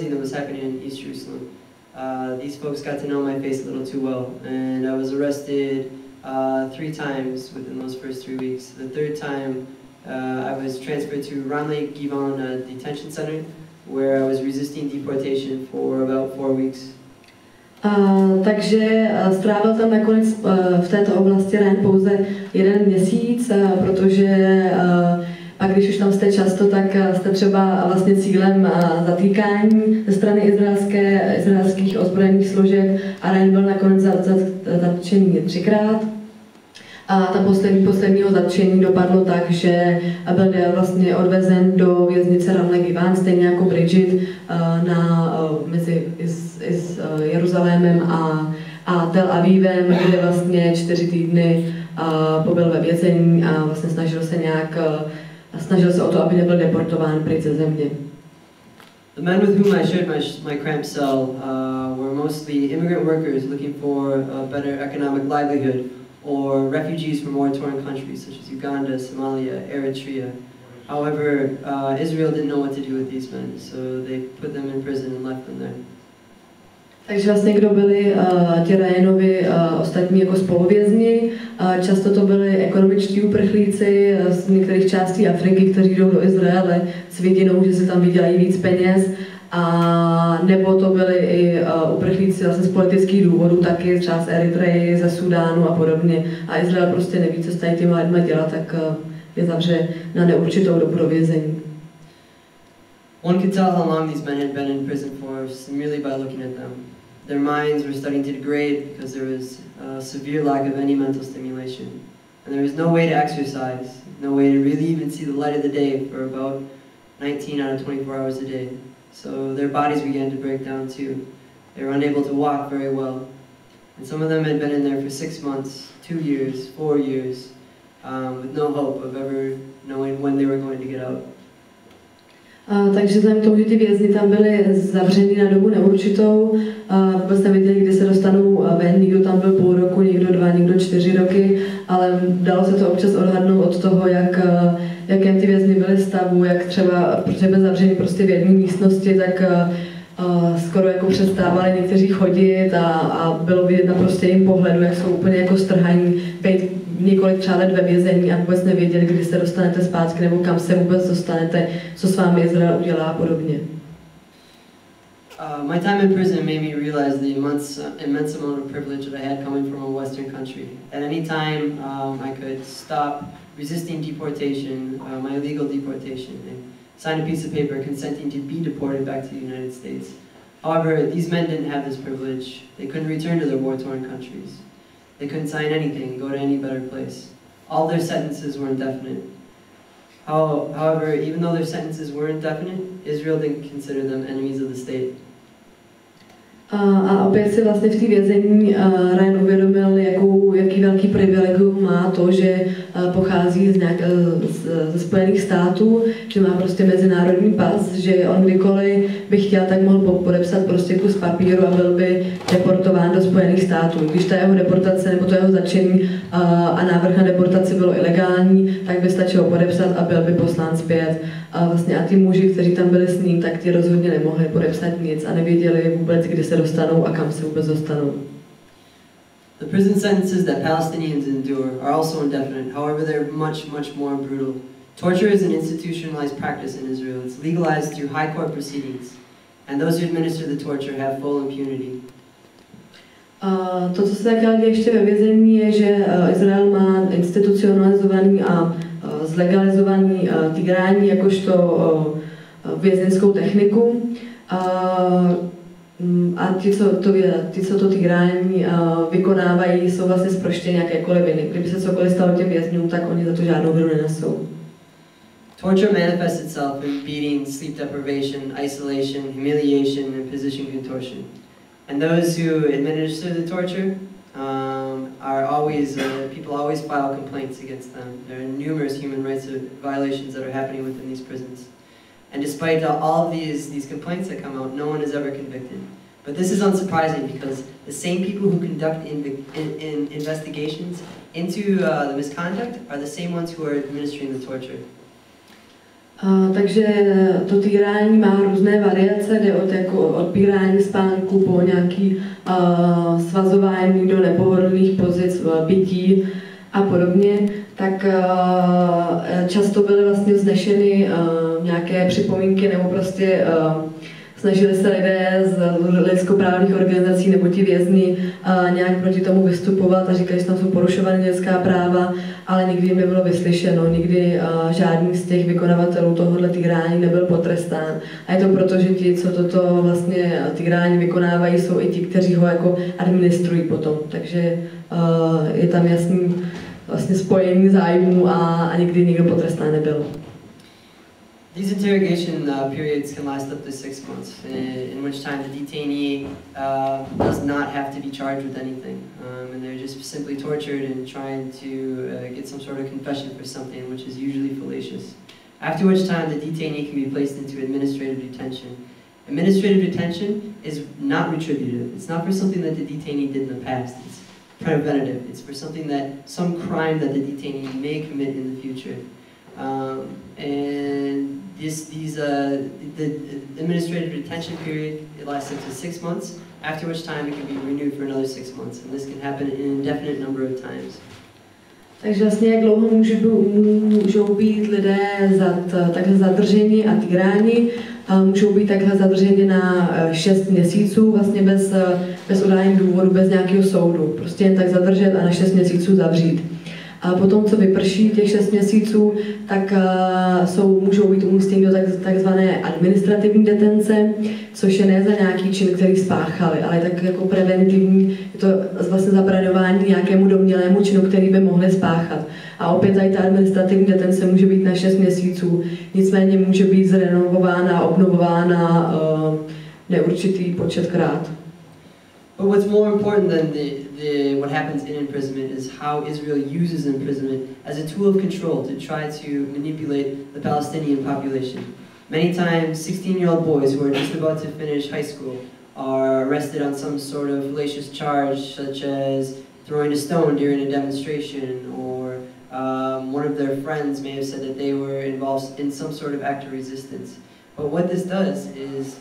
that was happening in East Jerusalem. These folks got to know my face a little too well, and I was arrested 3 times within those first 3 weeks. The third time, I was transferred to Ranley Givon detention center, where I was resisting deportation for about 4 weeks. Takže strávil tam nakonec v této oblasti Ryan pouze 1 měsíc, protože pak když už tam jste často, tak jste třeba vlastně cílem zatýkání ze strany izraelských ozbrojených složek a Ryan byl nakonec zatčený 3krát. A ta posledního zatčení dopadlo tak, že byl vlastně odvezen do věznice Ramle Givan, stejně jako Bridget, mezi Jeruzalémem a Tel Avivem, kde vlastně 4 týdny pobyl ve vězení a vlastně snažil se o to, aby nebyl deportován pryč ze země. The men with whom I shared my cramped cell were mostly immigrant workers looking for a better economic livelihood, or refugees from war-torn countries such as Uganda, Somalia, Eritrea. However, Israel didn't know what to do with these men, so they put them in prison and left them there. Takže vlastně kdo byli ti Ryanovi ostatní jako spoluvězni, často to byli ekonomičtí uprchlíci z některých částí Afriky, kteří jdou do Izraele s vidinou, že se tam vydělají víc peněz, a nebo to byli i uprchlíci vlastně z politických důvodů, taky třeba z Eritreji, ze Sudánu a podobně. A Izrael prostě neví, co s těma lidma dělat, tak je zavře na neurčitou dobu do vězení. One could tell how long these men had been in prison for merely by looking at them. Their minds were starting to degrade because there was a severe lack of any mental stimulation. And there was no way to exercise, no way to really even see the light of the day for about 19 out of 24 hours a day. So their bodies began to break down too. They were unable to walk very well. And some of them had been in there for 6 months, 2 years, 4 years, with no hope of ever knowing when they were going to get out. Takže vzhledem k tomu, že ty vězni tam byli zavřeni na dobu neurčitou, vůbec nevěděli, kdy se dostanou ven, někdo tam byl půl roku, někdo 2, někdo 4 roky, ale dalo se to občas odhadnout od toho, jakém ty vězni byli stavu, jak třeba, protože byli zavřeni prostě v jedné místnosti, tak skoro jako přestávali někteří chodit a bylo vidět na prostě jim pohledu, jak jsou úplně jako strhaní, být několik třeba let ve vězení a vůbec nevěděli, kdy se dostanete zpátky nebo kam se vůbec dostanete, co s vámi Izrael udělá a podobně. My time in prison made me realize the immense amount of privilege that I had coming from a Western country. At any time, I could stop resisting deportation, my illegal deportation, and sign a piece of paper consenting to be deported back to the United States. However, these men didn't have this privilege. They couldn't return to their war-torn countries. They couldn't sign anything, go to any better place. All their sentences were indefinite. However, even though their sentences were indefinite, Israel didn't consider them enemies of the state. A opět si vlastně v té vězení Ryan uvědomil, jaký velký privilegium má to, že pochází ze Spojených států, že má prostě mezinárodní pas, že on kdykoliv by chtěl, tak mohl podepsat prostě kus papíru a byl by deportován do Spojených států. Když ta jeho deportace nebo to jeho začení a návrh na deportaci bylo ilegální, tak by stačilo podepsat a byl by poslán zpět. A ty muži, kteří tam byli s ním, tak ti rozhodně nemohli podepsat nic a nevěděli vůbec, kdy se dostanou a kam se vůbec dostanou. The prison sentences that Palestinians endure are also indefinite. However, they're much more brutal. Torture is an institutionalized practice in Israel. It's legalized through high court proceedings, and those who administer the torture have full impunity. To, co se také děje ještě ve vězení, je, že Izrael má institucionalizovaný a zlegalizovaný týrání jakožto vězeňskou techniku. A ti, co to týrání vykonávají, jsou vlastně zproštěni jakékoliv viny. Kdyby se cokoliv stalo těm vězňům, tak oni za to žádnou vinu nenesou. Torture manifests itself in beating, sleep deprivation, isolation, humiliation, and position contortion. And those who administer the torture are always, people always file complaints against them. There are numerous human rights violations that are happening within these prisons. And despite all of these complaints that come out, no one is ever convicted. But this is unsurprising because the same people who conduct investigations into the misconduct are the same ones who are administering the torture. Takže to týrání má různé variace, jde od jako odpírání spánku po nějaký svazování do nepohodlných pozic, bytí a podobně. Tak často byly vlastně vznešeny nějaké připomínky nebo prostě snažili se lidé z lidskoprávních organizací nebo ti vězni nějak proti tomu vystupovat a říkali, že tam jsou porušovány lidská práva, ale nikdy jim nebylo vyslyšeno, nikdy žádný z těch vykonavatelů tohohle týrání nebyl potrestán. A je to proto, že ti, co toto vlastně týrání vykonávají, jsou i ti, kteří ho jako administrují potom. Takže je tam jasný vlastně spojení zájmů a nikdy nikdo potrestán nebyl. These interrogation periods can last up to 6 months, in which time the detainee does not have to be charged with anything, and they're just simply tortured and trying to get some sort of confession for something, which is usually fallacious. After which time the detainee can be placed into administrative detention. Administrative detention is not retributive. It's not for something that the detainee did in the past. It's preventative. It's for something some crime that the detainee may commit in the future. And the administrative detention period, it lasts up to 6 months, after which time it can be renewed for another 6 months. And this can happen an indefinite number of times. Takže vlastně jak dlouho můžou být lidé takhle zadrženi a týráni, můžou být takhle zadrženi na 6 měsíců, vlastně bez udání důvodu, bez nějakého soudu. Prostě jen tak zadržet a na 6 měsíců zavřít. A potom, co vyprší těch 6 měsíců, tak můžou být umístěni do takzvané administrativní detence, což je ne za nějaký čin, který spáchali, ale tak jako preventivní, je to vlastně zabraňování nějakému domnělému činu, který by mohli spáchat. A opět tady ta administrativní detence může být na 6 měsíců, nicméně může být zrenovována a obnovována neurčitý početkrát. But what's more important than what happens in imprisonment is how Israel uses imprisonment as a tool of control to try to manipulate the Palestinian population. Many times, 16-year-old boys who are just about to finish high school are arrested on some sort of fallacious charge, such as throwing a stone during a demonstration, or one of their friends may have said that they were involved in some sort of act of resistance. But what this does is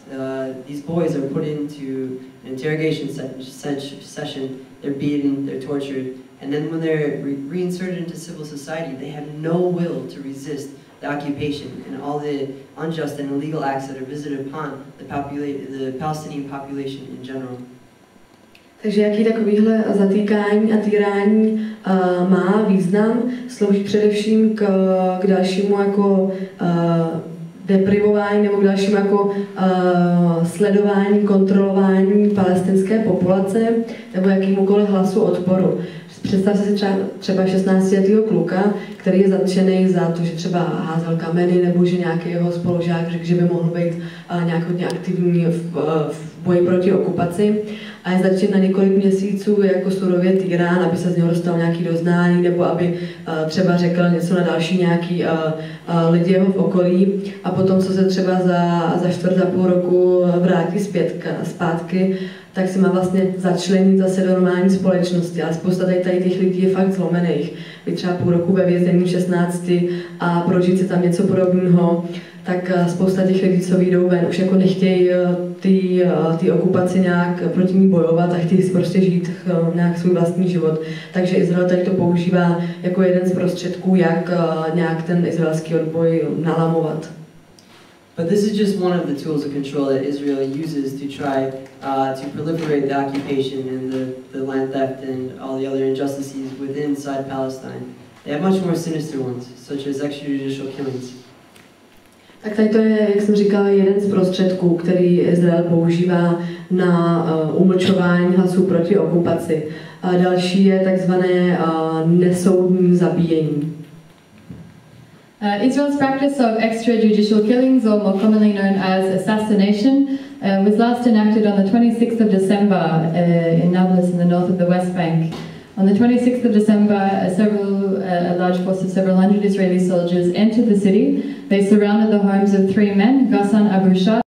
these boys are put into an interrogation session, they're beaten, they're tortured, and then when they're reinserted into civil society, they have no will to resist the occupation and all the unjust and illegal acts that are visited upon the Palestinian population in general. Takže jaký takovýhle zatýkání a týrání má význam, slouží především k dalšímu jako deprivování nebo k dalšímu jako sledování, kontrolování palestinské populace nebo jakýmukoliv hlasu odporu. Představte si třeba 16letého kluka, který je zatčený za to, že třeba házel kameny nebo že nějaký jeho spolužák řekl, že by mohl být nějak hodně aktivní v boji proti okupaci a je zatčen na několik měsíců jako surově týrán, aby se z něho dostal nějaký doznání nebo aby třeba řekl něco na další nějaký lidi jeho v okolí a potom, co se třeba za 4,5 roku vrátí zpátky, tak se má vlastně začlenit zase do normální společnosti. Ale spousta tady těch lidí je fakt zlomených. Být třeba půl roku ve vězení 16 a prožít si tam něco podobného, tak spousta těch lidí, co vyjdou ven, už jako nechtějí ty okupaci nějak proti ní bojovat a chtějí si prostě žít nějak svůj vlastní život. Takže Izrael tady to používá jako jeden z prostředků, jak nějak ten izraelský odboj nalamovat. But this is just one of the tools of control that Israel uses to try to proliferate the occupation and the land theft and all the other injustices within inside Palestine. They have much more sinister ones, such as extrajudicial killings. Tak tady to je, jak jsem říkala, jeden z prostředků, který Izrael používá na umlčování hlasů proti okupaci. A další je takzvané nesoudní zabíjení. Israel's practice of extrajudicial killings, or more commonly known as assassination, was last enacted on the 26th of December in Nablus in the north of the West Bank. On the 26th of December, a large force of several hundred Israeli soldiers entered the city. They surrounded the homes of 3 men, Ghassan Abu Shah,